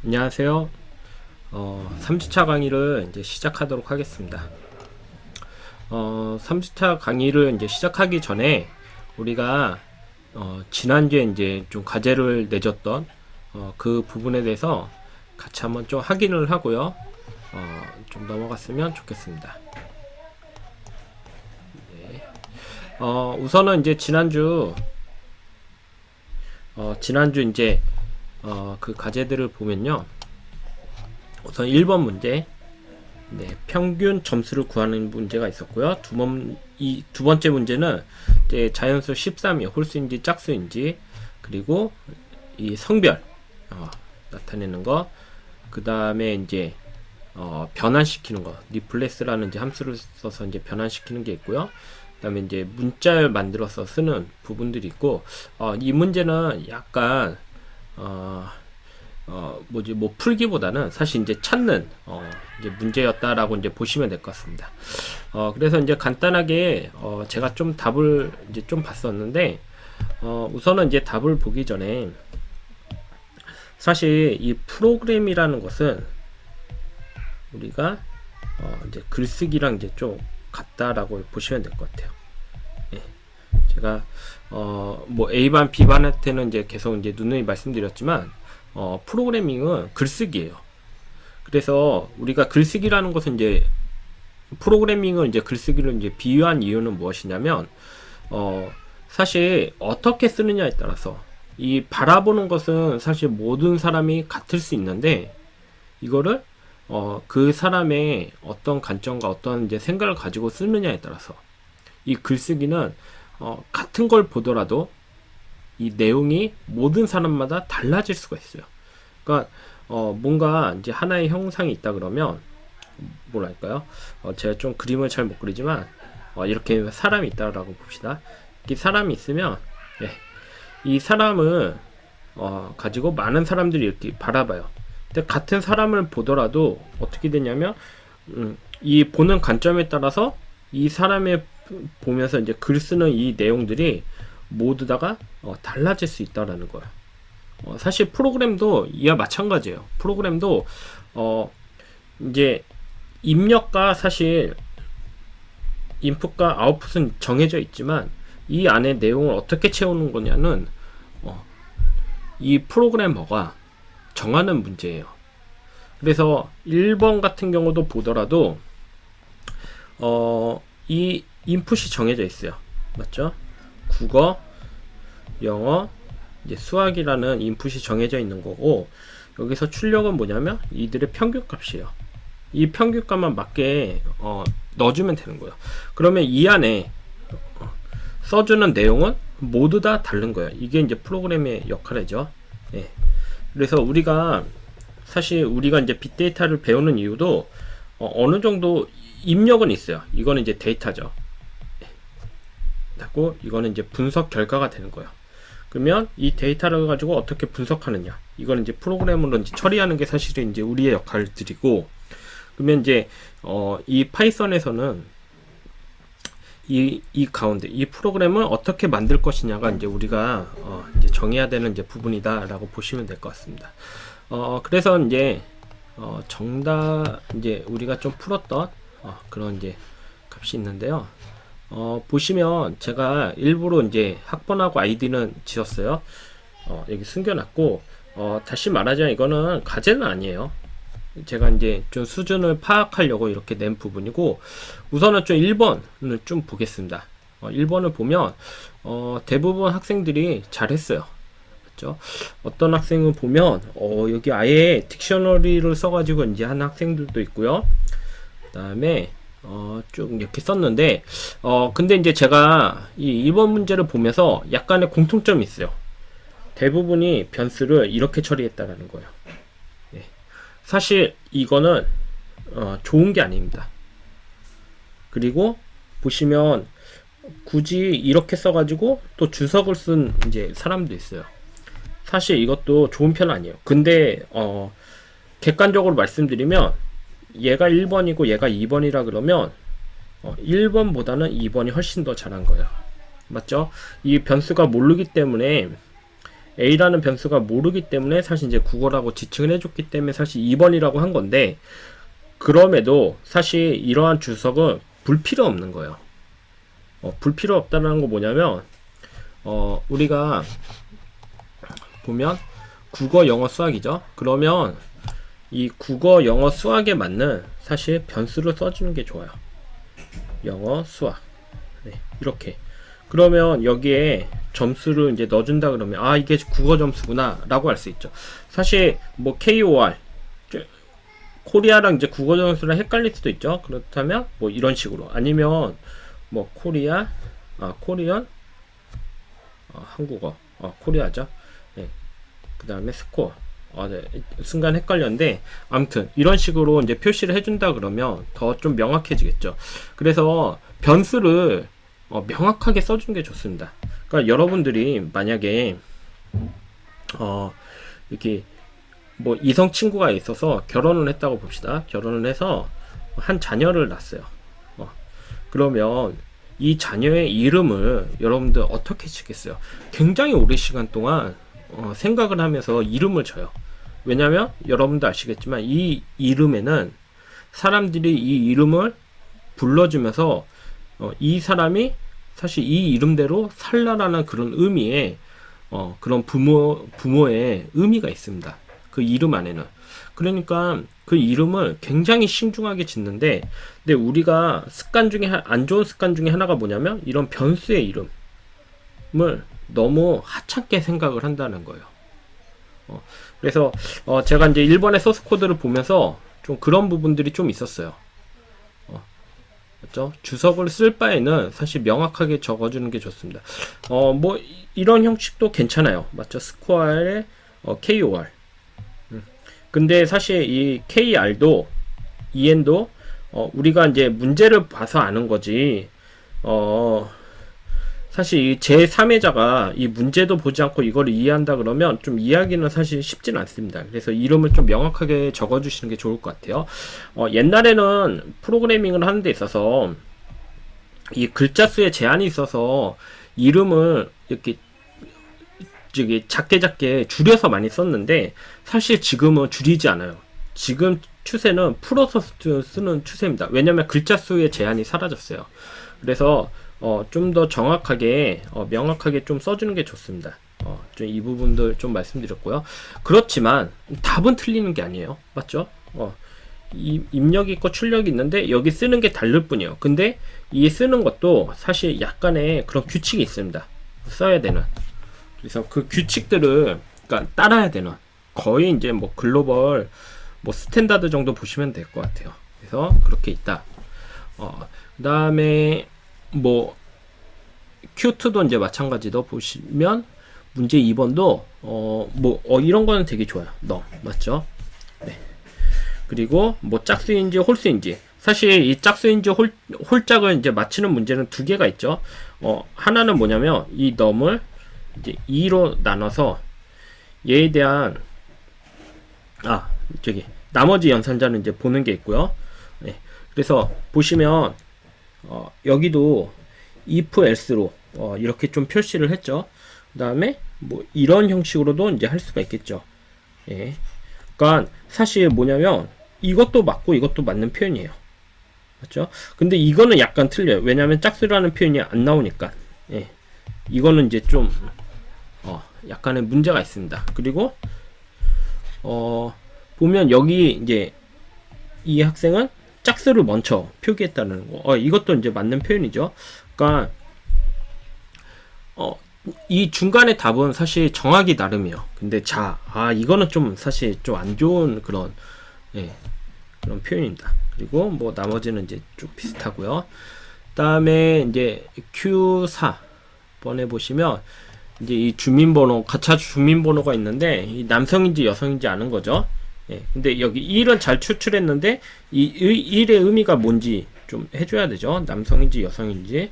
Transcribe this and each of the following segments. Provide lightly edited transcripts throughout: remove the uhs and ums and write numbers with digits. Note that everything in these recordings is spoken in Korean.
안녕하세요. 3주차 강의를 이제 시작하도록 하겠습니다. 3주차 강의를 이제 시작하기 전에 우리가 지난주에 이제 좀 과제를 내줬던 그 부분에 대해서 같이 한번 좀 확인을 하고요. 좀 넘어갔으면 좋겠습니다. 네. 우선은 이제 지난주 이제 그 과제들을 보면요. 우선 1번 문제, 네, 평균 점수를 구하는 문제가 있었고요. 두 번째 문제는 이제 자연수 13이 홀수인지 짝수인지, 그리고 이 성별 나타내는 거, 그 다음에 이제 변환시키는 거, 리플레스라는 이제 함수를 써서 이제 변환시키는 게 있고요. 그 다음에 이제 문자를 만들어서 쓰는 부분들이 있고, 이 문제는 약간 뭐 풀기보다는 사실 이제 찾는 이제 문제였다라고 이제 보시면 될 것 같습니다. 그래서 이제 간단하게 제가 좀 답을 이제 좀 봤었는데, 우선은 이제 답을 보기 전에 사실 이 프로그램이라는 것은 우리가 이제 글쓰기랑 이제 좀 같다라고 보시면 될 것 같아요. 예. 제가 뭐 A반 B반한테는 이제 계속 이제 누누이 말씀드렸지만 프로그래밍은 글쓰기예요. 그래서 우리가 글쓰기라는 것은 이제 프로그래밍을 이제 글쓰기를 이제 비유한 이유는 무엇이냐면 사실 어떻게 쓰느냐에 따라서 이 바라보는 것은 사실 모든 사람이 같을 수 있는데 이거를 그 사람의 어떤 관점과 어떤 이제 생각을 가지고 쓰느냐에 따라서 이 글쓰기는 같은 걸 보더라도 이 내용이 모든 사람마다 달라질 수가 있어요. 그러니까 뭔가 이제 하나의 형상이 있다 그러면 뭐랄까요? 제가 좀 그림을 잘 못 그리지만 이렇게 사람이 있다라고 봅시다. 이 사람이 있으면 이 사람을 가지고 많은 사람들이 이렇게 바라봐요. 근데 같은 사람을 보더라도 어떻게 되냐면 이 보는 관점에 따라서 이 사람의 보면서 이제 글 쓰는 이 내용들이 모두 다가 달라질 수 있다라는 거예요. 사실 프로그램도 이와 마찬가지예요. 프로그램도 이제 입력과 사실 인풋과 아웃풋은 정해져 있지만 이 안에 내용을 어떻게 채우는 거냐는 이 프로그래머가 정하는 문제예요. 그래서 1번 같은 경우도 보더라도 이 인풋이 정해져 있어요. 맞죠? 국어, 영어, 이제 수학이라는 인풋이 정해져 있는 거고, 여기서 출력은 뭐냐면 이들의 평균값이에요. 이 평균값만 맞게 넣어주면 되는 거예요. 그러면 이 안에 써주는 내용은 모두 다 다른 거예요. 이게 이제 프로그램의 역할이죠. 예. 그래서 사실 우리가 이제 빅데이터를 배우는 이유도 어느 정도 입력은 있어요. 이거는 이제 데이터죠. 하고 이거는 이제 분석 결과가 되는 거예요. 그러면 이 데이터를 가지고 어떻게 분석하느냐, 이거는 이제 프로그램으로 이제 처리하는 게 사실은 이제 우리의 역할들이고, 그러면 이제 이 파이썬에서는 이 가운데 이 프로그램을 어떻게 만들 것이냐가 이제 우리가 이제 정해야 되는 이제 부분이다라고 보시면 될 것 같습니다. 그래서 이제 정답 이제 우리가 좀 풀었던 그런 이제 값이 있는데요. 보시면 제가 일부러 이제 학번하고 아이디는 지었어요. 여기 숨겨놨고, 다시 말하자면 이거는 과제는 아니에요. 제가 이제 좀 수준을 파악하려고 이렇게 낸 부분이고, 우선은 좀 1번을 좀 보겠습니다. 1번을 보면, 대부분 학생들이 잘했어요. 그렇죠? 어떤 학생을 보면, 여기 아예 딕셔너리를 써가지고 이제 한 학생들도 있고요. 그 다음에, 쭉 이렇게 썼는데, 근데 이제 제가 이 2번 문제를 보면서 약간의 공통점이 있어요. 대부분이 변수를 이렇게 처리했다라는 거예요. 네. 사실 이거는 좋은 게 아닙니다. 그리고 보시면 굳이 이렇게 써가지고 또 주석을 쓴 이제 사람도 있어요. 사실 이것도 좋은 편 아니에요. 근데 객관적으로 말씀드리면 얘가 1번이고 얘가 2번이라 그러면 1번보다는 2번이 훨씬 더 잘한 거예요. 맞죠? 이 변수가 모르기 때문에 A라는 변수가 모르기 때문에 사실 이제 국어라고 지칭을 해줬기 때문에 사실 2번이라고 한 건데, 그럼에도 사실 이러한 주석은 불필요 없는 거예요. 불필요 없다는 거 뭐냐면, 우리가 보면 국어, 영어, 수학이죠. 그러면 이 국어, 영어, 수학에 맞는 사실 변수를 써주는 게 좋아요. 영어, 수학. 네, 이렇게. 그러면 여기에 점수를 이제 넣어준다 그러면, 아, 이게 국어 점수구나 라고 할 수 있죠. 사실 뭐 KOR 코리아랑 이제 국어 점수랑 헷갈릴 수도 있죠. 그렇다면 뭐 이런 식으로, 아니면 뭐 코리안 한국어 코리아죠. 네. 그 다음에 스코어. 네. 순간 헷갈렸는데, 아무튼 이런 식으로 이제 표시를 해준다 그러면 더 좀 명확해지겠죠. 그래서 변수를 명확하게 써주는 게 좋습니다. 그러니까 여러분들이 만약에 이렇게 뭐 이성 친구가 있어서 결혼을 했다고 봅시다. 결혼을 해서 한 자녀를 낳았어요. 그러면 이 자녀의 이름을 여러분들 어떻게 지겠어요? 굉장히 오랜 시간 동안 생각을 하면서 이름을 져요. 왜냐면 여러분도 아시겠지만 이 이름에는 사람들이 이 이름을 불러주면서 이 사람이 사실 이 이름대로 살라라는 그런 의미의 그런 부모의 의미가 있습니다. 그 이름 안에는. 그러니까 그 이름을 굉장히 신중하게 짓는데, 근데 우리가 습관 중에 안 좋은 습관 중에 하나가 뭐냐면 이런 변수의 이름을 너무 하찮게 생각을 한다는 거예요. 그래서 제가 이제 1번의 소스 코드를 보면서 좀 그런 부분들이 좀 있었어요. 맞죠? 주석을 쓸 바에는 사실 명확하게 적어주는 게 좋습니다. 뭐 이런 형식도 괜찮아요. 맞죠? 스코어의 KOR. 근데 사실 이 KR도 EN도 우리가 이제 문제를 봐서 아는 거지. 사실 이 제3회자가 이 문제도 보지 않고 이걸 이해한다 그러면 좀 이해하기는 사실 쉽지는 않습니다. 그래서 이름을 좀 명확하게 적어주시는 게 좋을 것 같아요. 옛날에는 프로그래밍을 하는 데 있어서 이 글자 수에 제한이 있어서 이름을 이렇게 작게 줄여서 많이 썼는데, 사실 지금은 줄이지 않아요. 지금 추세는 풀어서 쓰는 추세입니다. 왜냐면 글자 수의 제한이 사라졌어요. 그래서 좀 더 정확하게 명확하게 좀 써주는 게 좋습니다. 좀 이 부분들 좀 말씀드렸고요. 그렇지만 답은 틀리는 게 아니에요. 맞죠? 입력이 있고 출력이 있는데 여기 쓰는 게 다를 뿐이에요. 근데 이 쓰는 것도 사실 약간의 그런 규칙이 있습니다. 써야 되는. 그래서 그 규칙들을 그러니까 따라야 되는, 거의 이제 뭐 글로벌 뭐 스탠다드 정도 보시면 될 것 같아요. 그래서 그렇게 있다. 그 다음에 뭐 Q2도 이제 마찬가지로 보시면 문제 2번도 이런 거는 되게 좋아요. 맞죠? 네. 그리고 뭐 짝수인지 홀수인지, 사실 이 짝수인지 홀짝을 이제 맞히는 문제는 두 개가 있죠. 하나는 뭐냐면 이 넘을 이제 2로 나눠서 얘에 대한 나머지 연산자는 이제 보는 게 있고요. 네. 그래서 보시면 여기도 if else로 이렇게 좀 표시를 했죠. 그 다음에 뭐 이런 형식으로도 이제 할 수가 있겠죠. 예. 그러니까 사실 뭐냐면 이것도 맞고 이것도 맞는 표현이에요. 맞죠? 근데 이거는 약간 틀려요. 왜냐면 짝수라는 표현이 안 나오니까. 예. 이거는 이제 좀 약간의 문제가 있습니다. 그리고 보면 여기 이제 이 학생은 짝수를 먼저 표기했다는 거. 이것도 이제 맞는 표현이죠. 그러니까 이 중간의 답은 사실 정하기 나름이에요. 근데 이거는 좀 사실 좀 안 좋은 그런 그런 표현입니다. 그리고 뭐 나머지는 이제 쭉 비슷하고요. 다음에 이제 Q4번에 보시면 이제 이 주민번호, 가차 주민번호가 있는데 이 남성인지 여성인지 아는 거죠. 근데 여기 1은 잘 추출했는데 이 1의 의미가 뭔지 좀 해줘야 되죠. 남성인지 여성인지.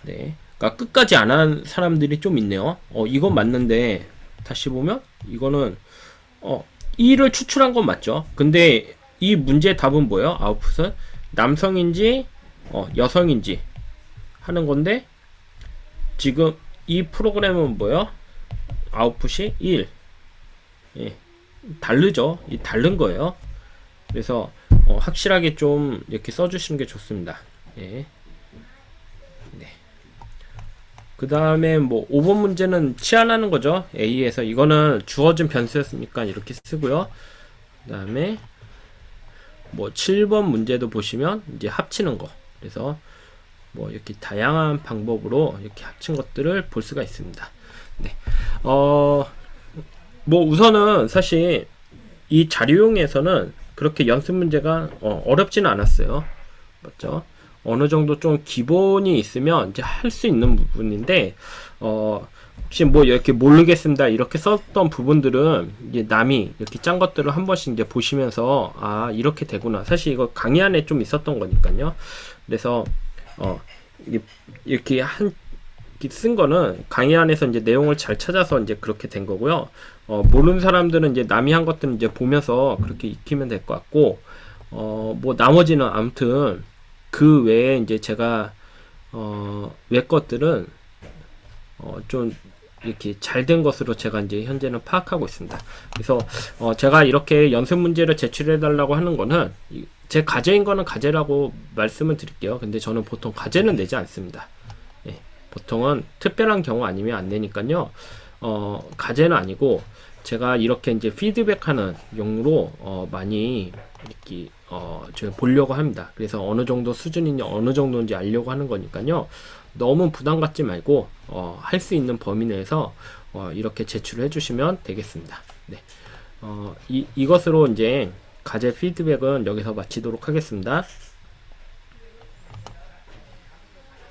네. 그러니까 끝까지 안 한 사람들이 좀 있네요. 이건 맞는데 다시 보면 이거는 1을 추출한 건 맞죠. 근데 이 문제의 답은 뭐예요? 아웃풋은 남성인지 여성인지 하는 건데, 지금 이 프로그램은 뭐요? 아웃풋이 1. 예, 다르죠? 이 다른 거예요. 그래서 확실하게 좀 이렇게 써주시는 게 좋습니다. 예. 네. 그 다음에 뭐 5번 문제는 치환하는 거죠. A에서 이거는 주어진 변수였으니까 이렇게 쓰고요. 그 다음에 뭐 7번 문제도 보시면 이제 합치는 거. 그래서 뭐 이렇게 다양한 방법으로 이렇게 합친 것들을 볼 수가 있습니다. 네. 뭐 우선은 사실 이 자료용에서는 그렇게 연습 문제가 어렵지는 않았어요. 맞죠? 어느 정도 좀 기본이 있으면 이제 할 수 있는 부분인데, 혹시 뭐 이렇게 모르겠습니다 이렇게 썼던 부분들은 이제 남이 이렇게 짠 것들을 한 번씩 이제 보시면서 아 이렇게 되구나. 사실 이거 강의 안에 좀 있었던 거니까요. 그래서 이렇게 쓴 거는 강의 안에서 이제 내용을 잘 찾아서 이제 그렇게 된 거고요. 모르는 사람들은 이제 남이 한 것들은 이제 보면서 그렇게 익히면 될 것 같고, 뭐 나머지는 아무튼 그 외에 이제 제가 외 것들은 좀 이렇게 잘 된 것으로 제가 이제 현재는 파악하고 있습니다. 그래서 제가 이렇게 연습 문제를 제출해 달라고 하는 거는 제 과제인 거는 과제라고 말씀을 드릴게요. 근데 저는 보통 과제는 내지 않습니다. 예, 보통은 특별한 경우 아니면 안 내니까요. 과제는 아니고 제가 이렇게 이제 피드백하는 용으로 많이 이렇게 제가 보려고 합니다. 그래서 어느 정도 수준이냐 어느 정도인지 알려고 하는 거니까요. 너무 부담 갖지 말고 할 수 있는 범위 내에서 이렇게 제출을 해주시면 되겠습니다. 네. 이것으로 이제 과제 피드백은 여기서 마치도록 하겠습니다.